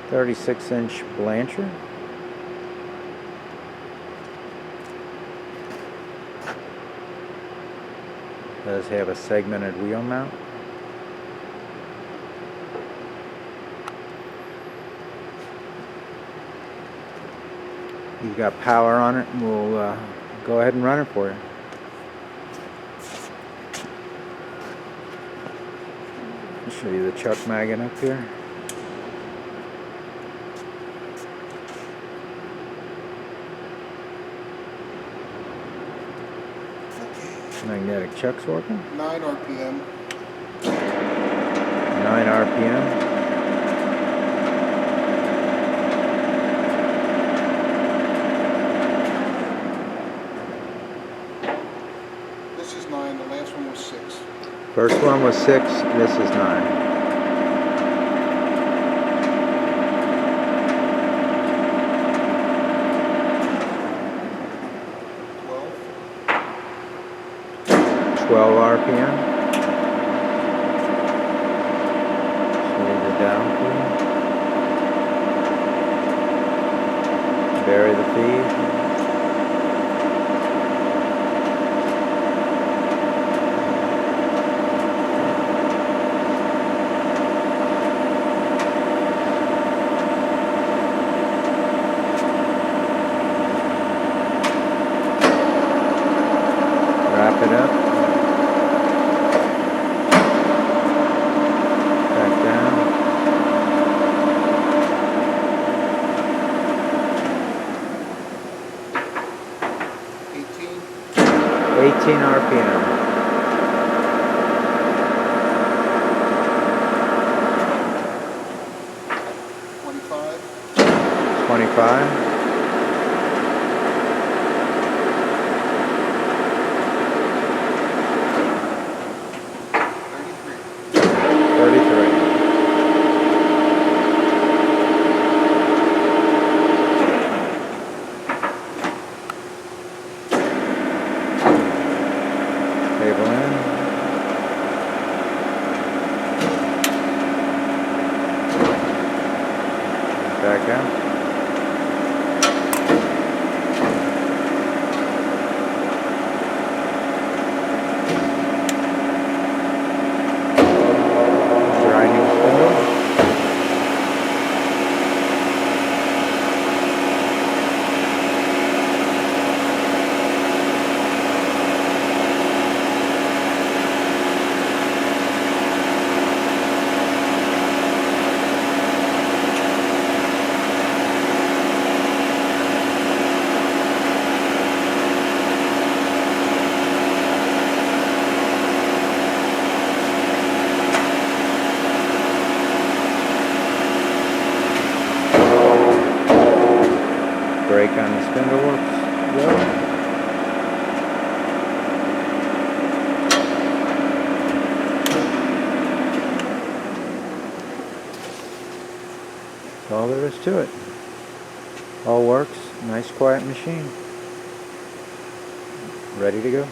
36-inch Blanchard. Does have a segmented wheel mount. You've got power on it, and we'll go ahead and run it for you. I'll show you the chuck magnet up here. Magnetic chuck's working. 9 RPM. 9 RPM. This is 9, the last one was 6. First one was 6, this is 9. RPM. Slow it down, please. Bury the feed. Wrap it up. 18 RPM. 25. 33. 33. Back out. Grinding spindle. Brake on the spindle works well. That's all there is to it. All works. Nice quiet machine. Ready to go.